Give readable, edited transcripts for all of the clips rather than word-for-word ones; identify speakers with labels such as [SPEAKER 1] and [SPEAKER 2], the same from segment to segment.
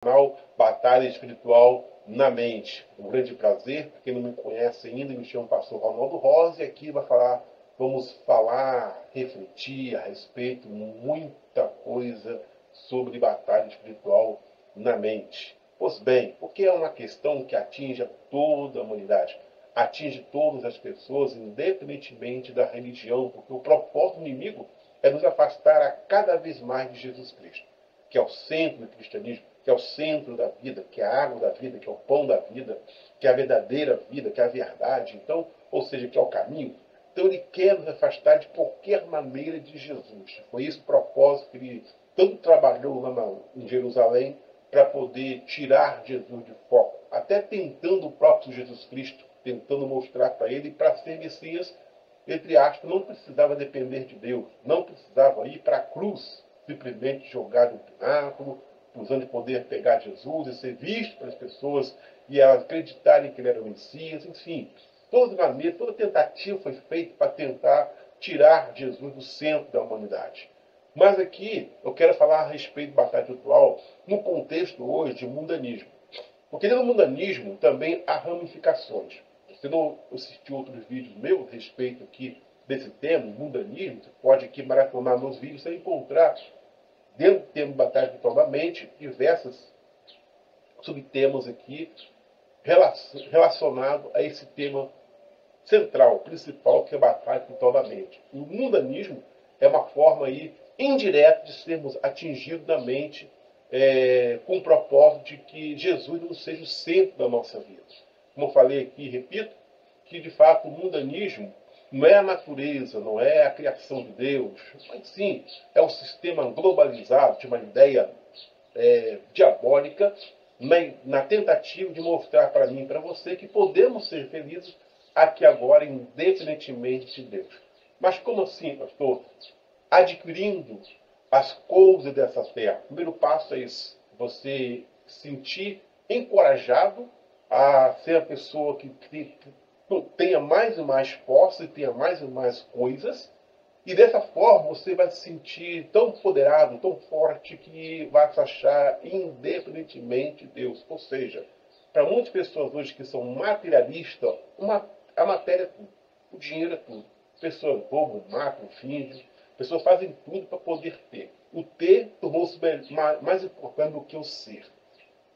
[SPEAKER 1] Canal Batalha Espiritual na Mente. Um grande prazer. Para quem não me conhece ainda, me chamo Pastor Ronaldo Rosa e aqui vamos falar, refletir a respeito de muita coisa sobre batalha espiritual na mente. Pois bem, porque é uma questão que atinge a toda a humanidade, atinge todas as pessoas, independentemente da religião, porque o propósito do inimigo é nos afastar a cada vez mais de Jesus Cristo, que é o centro do cristianismo, que é o centro da vida, que é a água da vida, que é o pão da vida, que é a verdadeira vida, que é a verdade, então, ou seja, que é o caminho. Então ele quer nos afastar de qualquer maneira de Jesus. Foi esse o propósito que ele tanto trabalhou lá em Jerusalém para poder tirar Jesus de foco, até tentando o próprio Jesus Cristo, tentando mostrar para ele, para ser Messias, entre aspas, não precisava depender de Deus, não precisava ir para a cruz, simplesmente jogar no pináculo, usando de poder pegar Jesus e ser visto pelas pessoas e acreditarem que ele era o Messias, enfim. Toda tentativa foi feita para tentar tirar Jesus do centro da humanidade. Mas aqui eu quero falar a respeito de batalha espiritual no contexto hoje de mundanismo. Porque no mundanismo também há ramificações. Se não assistiu outros vídeos meus a respeito aqui desse tema, mundanismo, você pode aqui maratonar nos vídeos e encontrar dentro do tema de batalha espiritual da mente diversos subtemas aqui relacionados a esse tema central, principal, que é a batalha espiritual da mente. O mundanismo é uma forma aí indireta de sermos atingidos da mente com o propósito de que Jesus não seja o centro da nossa vida. Como eu falei aqui, repito, que de fato o mundanismo não é a natureza, não é a criação de Deus, mas sim é um sistema globalizado, de uma ideia diabólica, na tentativa de mostrar para mim e para você que podemos ser felizes aqui agora, independentemente de Deus. Mas como assim, pastor? Adquirindo as coisas dessa terra. O primeiro passo é esse: você sentir encorajado a ser a pessoa que tenha mais e mais posse, tenha mais e mais coisas, e dessa forma você vai se sentir tão empoderado, tão forte, que vai se achar independentemente de Deus. Ou seja, para muitas pessoas hoje que são materialistas, a matéria é tudo, o dinheiro é tudo. Pessoas roubam, matam, fingem, pessoas fazem tudo para poder ter. O ter tornou-se mais importante do que o ser.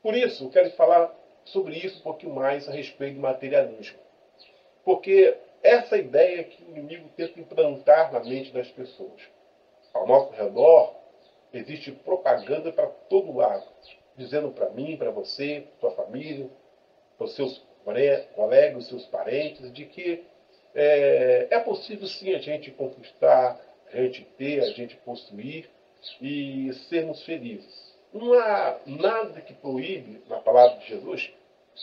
[SPEAKER 1] Por isso, eu quero falar sobre isso um pouquinho mais a respeito do materialismo. Porque essa ideia que o inimigo tenta implantar na mente das pessoas. Ao nosso redor, existe propaganda para todo lado, dizendo para mim, para você, para sua família, para os seus colegas, os seus parentes, de que é possível sim a gente conquistar, a gente ter, a gente possuir e sermos felizes. Não há nada que proíbe, na palavra de Jesus,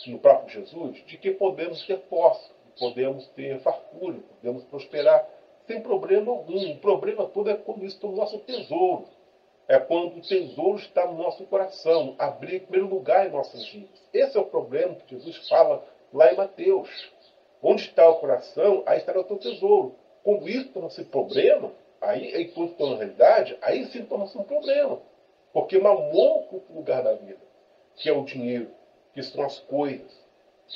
[SPEAKER 1] no próprio Jesus, de que podemos ter posse, podemos ter fartura, podemos prosperar sem problema algum. O problema todo é quando isso está no nosso tesouro. É quando o tesouro está no nosso coração, abrir em primeiro lugar em nossas vidas. Esse é o problema que Jesus fala lá em Mateus. Onde está o coração, aí estará o teu tesouro. Quando isso torna-se problema, aí quando torna realidade, aí sim torna-se um problema. Porque mamon ocupa o lugar da vida, que é o dinheiro, que são as coisas.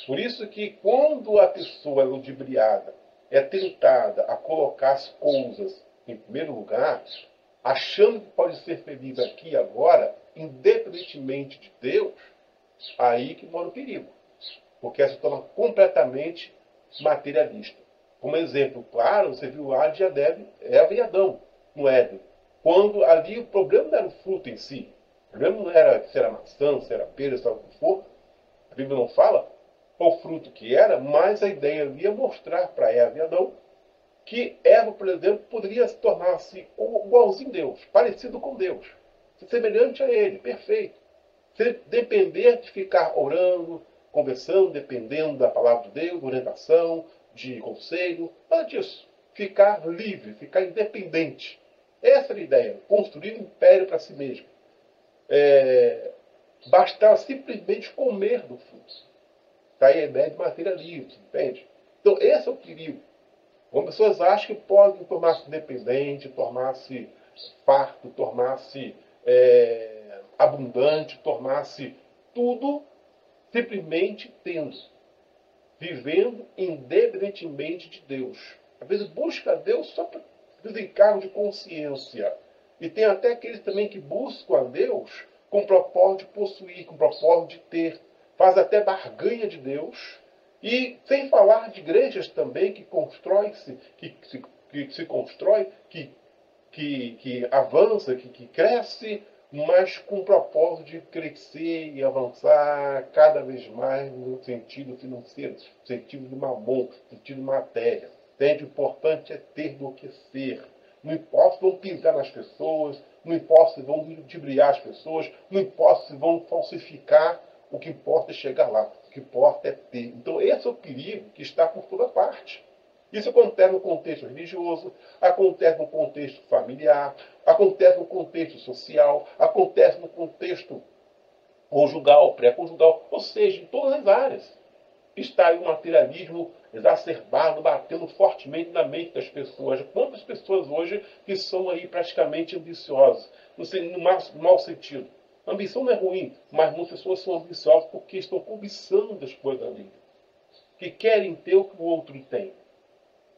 [SPEAKER 1] Por isso que quando a pessoa é ludibriada, é tentada a colocar as coisas em primeiro lugar, achando que pode ser feliz aqui e agora, independentemente de Deus, aí que mora o perigo. Porque ela se torna completamente materialista. Como exemplo claro, você viu lá de Eva e Adão no Éden. Quando ali o problema não era o fruto em si. O problema não era se era maçã, se era pera, se era o que for. A Bíblia não fala qual fruto que era, mas a ideia ali é mostrar para Eva e Adão que Eva, por exemplo, poderia se tornar-se igualzinho a Deus, parecido com Deus, semelhante a Ele, perfeito. Sem depender de ficar orando, conversando, dependendo da palavra de Deus, de orientação, de conselho, nada disso. Ficar livre, ficar independente. Essa era a ideia, construir um império para si mesmo. Bastava simplesmente comer do fruto. Está aí a ideia de materialismo, entende? Então esse é o perigo. Quando pessoas acham que podem tornar-se dependente, tornar-se farto, tornar-se abundante, tornar-se tudo simplesmente tendo, vivendo independentemente de Deus. Às vezes busca a Deus só para desencargo de consciência. E tem até aqueles também que buscam a Deus com o propósito de possuir, com o propósito de ter. Faz até barganha de Deus. E sem falar de igrejas também que constrói-se, que se constrói, que avança, que cresce, mas com o propósito de crescer e avançar cada vez mais no sentido financeiro, no sentido de mamon, no sentido de matéria. Entende? O importante é ter do que ser. Não importa se vão pisar nas pessoas, não importa se vão ludibriar as pessoas, não importa se vão falsificar, o que importa é chegar lá, o que importa é ter. Então esse é o perigo que está por toda parte. Isso acontece no contexto religioso, acontece no contexto familiar, acontece no contexto social, acontece no contexto conjugal, pré-conjugal, ou seja, em todas as áreas. Está aí o materialismo exacerbado, batendo fortemente na mente das pessoas. Quantas pessoas hoje que são aí praticamente ambiciosas, no mau sentido. A ambição não é ruim, mas muitas pessoas são ambiciosas porque estão cobiçando as coisas da vida. Que querem ter o que o outro tem.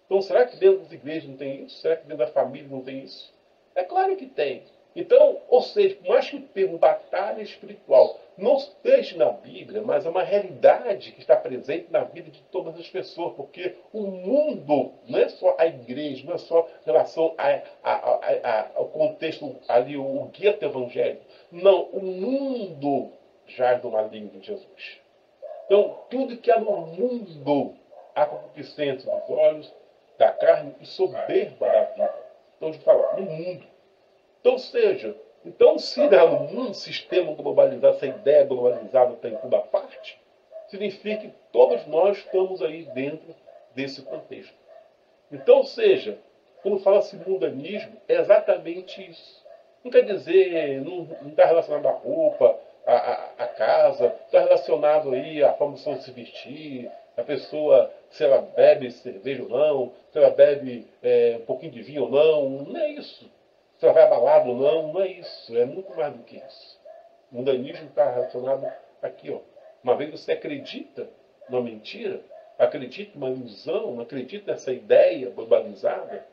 [SPEAKER 1] Então, será que dentro das igrejas não tem isso? Será que dentro da família não tem isso? É claro que tem. Então, ou seja, por mais que o termo batalha espiritual não esteja na Bíblia, mas é uma realidade que está presente na vida de todas as pessoas, porque o mundo não é só a igreja, não é só em relação ao contexto ali, o gueto evangélico. Não, o mundo jaz do maligno de Jesus. Então, tudo que há no mundo, a concupiscência dos olhos, da carne e soberba da vida. Então, a gente fala, no mundo. Então, se há no mundo um sistema globalizado, essa ideia globalizada está em toda parte, significa que todos nós estamos aí dentro desse contexto. Então, quando fala-se mundanismo, é exatamente isso. Não quer dizer, não está relacionado à roupa, à casa, está relacionado aí à forma de se vestir, a pessoa, se ela bebe cerveja ou não, se ela bebe um pouquinho de vinho ou não é isso. Se ela vai abalado ou não é isso. É muito mais do que isso. O mundanismo está relacionado aqui, ó. Uma vez você acredita numa mentira, acredita numa ilusão, acredita nessa ideia globalizada,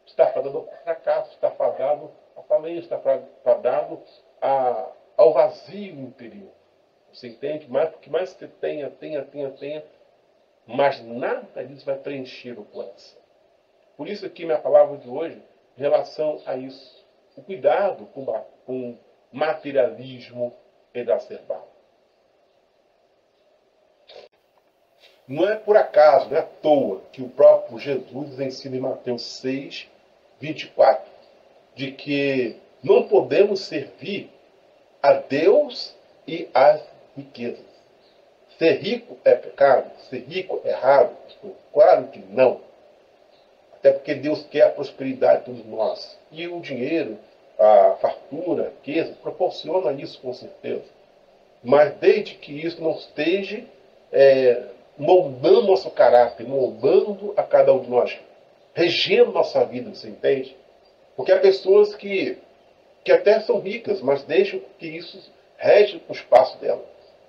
[SPEAKER 1] está fadado ao fracasso, está fadado à falência, está fadado ao vazio interior. Você entende? Mas que mais você tenha, mas nada disso vai preencher o coração. Por isso aqui minha palavra de hoje, em relação a isso. O cuidado com materialismo exacerbado. Não é por acaso, não é à toa, que o próprio Jesus ensina em Mateus 6, 24, de que não podemos servir a Deus e às riquezas. Ser rico é pecado? Ser rico é errado? Claro que não. Até porque Deus quer a prosperidade de todos nós. E o dinheiro, a fartura, a riqueza, proporciona isso com certeza. Mas desde que isso não esteja moldando nosso caráter, moldando a cada um de nós, regendo nossa vida, você entende? Porque há pessoas que até são ricas, mas deixam que isso rege o espaço dela.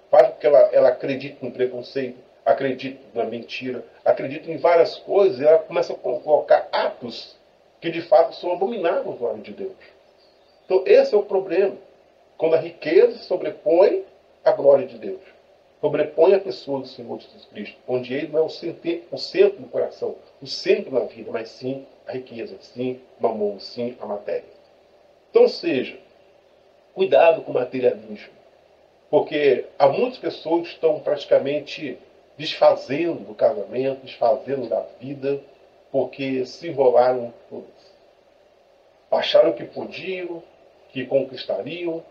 [SPEAKER 1] Faz com que ela acredite no preconceito, acredite na mentira, acredite em várias coisas, e ela começa a colocar atos que de fato são abomináveis aos olhos de Deus. Então esse é o problema. Quando a riqueza se sobrepõe à glória de Deus, sobrepõe a pessoa do Senhor Jesus Cristo, onde Ele não é o centro do coração, o centro da vida, mas sim a riqueza, sim o mamon, sim a matéria. Então cuidado com o materialismo. Porque há muitas pessoas que estão praticamente desfazendo do casamento, desfazendo da vida, porque se enrolaram todas. Acharam que podiam, que conquistariam,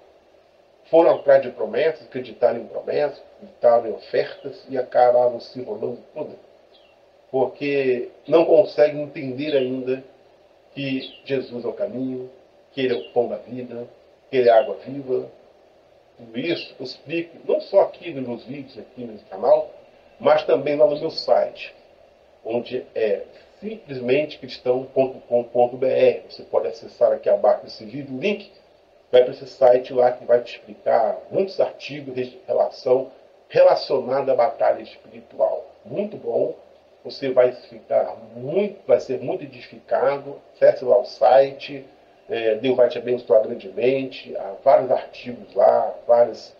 [SPEAKER 1] foram atrás de promessas, acreditaram em promessas, acreditaram em ofertas e acabaram se enrolando todas. Porque não conseguem entender ainda que Jesus é o caminho, que Ele é o pão da vida, que Ele é a água viva. Tudo isso eu explico, não só aqui nos vídeos, aqui nesse canal, mas também lá no meu site, onde é simplesmente cristão.com.br. Você pode acessar aqui abaixo desse vídeo o link vai para esse site lá que vai te explicar muitos artigos relacionados à batalha espiritual. Muito bom. Você vai ficar vai ser muito edificado. Acesse lá o site. Deus vai te abençoar grandemente. Há vários artigos lá, vários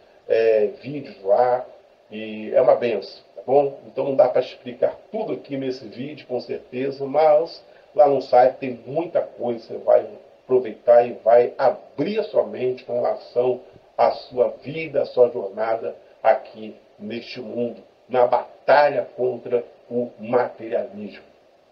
[SPEAKER 1] vídeos lá. E é uma benção, tá bom? Então não dá para explicar tudo aqui nesse vídeo, com certeza, mas lá no site tem muita coisa. Você vai aproveitar e vai abrir a sua mente com relação à sua vida, à sua jornada aqui neste mundo, na batalha contra o materialismo.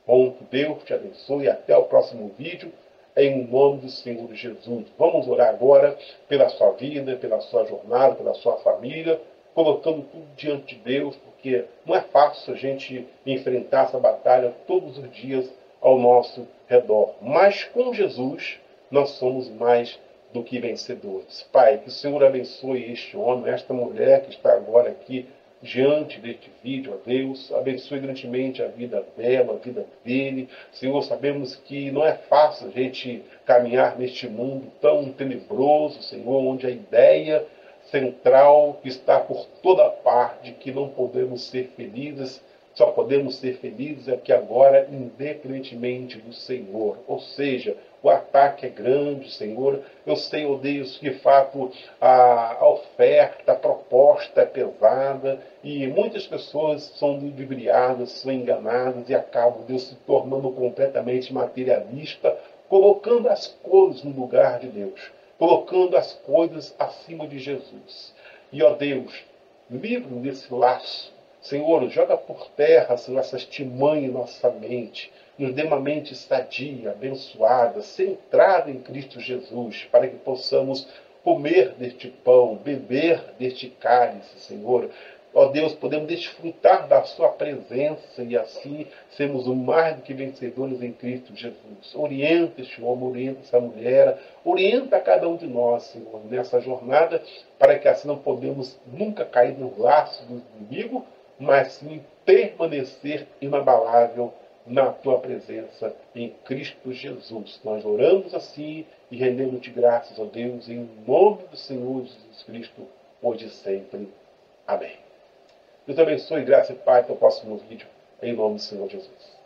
[SPEAKER 1] Bom, que Deus te abençoe e até o próximo vídeo, em nome do Senhor Jesus. Vamos orar agora pela sua vida, pela sua jornada, pela sua família, colocando tudo diante de Deus, porque não é fácil a gente enfrentar essa batalha todos os dias ao nosso redor. Mas com Jesus, nós somos mais do que vencedores. Pai, que o Senhor abençoe este homem, esta mulher que está agora aqui diante deste vídeo, ó Deus. Abençoe grandemente a vida dela, a vida dele. Senhor, sabemos que não é fácil a gente caminhar neste mundo tão tenebroso, Senhor, onde a ideia central que está por toda parte, que não podemos ser felizes, só podemos ser felizes aqui agora, independentemente do Senhor. Ou seja, o ataque é grande, Senhor. Eu sei, ó Deus, que de fato a oferta, a proposta é pesada e muitas pessoas são ludibriadas, são enganadas e acabam, Deus, se tornando completamente materialista, colocando as coisas no lugar de Deus, colocando as coisas acima de Jesus. E, ó Deus, livre-nos desse laço. Senhor, joga por terra, Senhor, essas timanhas em nossa mente. Nos dê uma mente sadia, abençoada, centrada em Cristo Jesus, para que possamos comer deste pão, beber deste cálice, Senhor. Ó Deus, podemos desfrutar da sua presença e assim sermos o mais do que vencedores em Cristo Jesus. Orienta este homem, orienta essa mulher, orienta a cada um de nós, Senhor, nessa jornada, para que assim não podemos nunca cair no laço do inimigo, mas sim permanecer inabalável na tua presença em Cristo Jesus. Nós oramos assim e rendemos-te graças a Deus em nome do Senhor Jesus Cristo, hoje e sempre. Amém. Deus abençoe, graça e paz. Até o próximo vídeo, em nome do Senhor Jesus.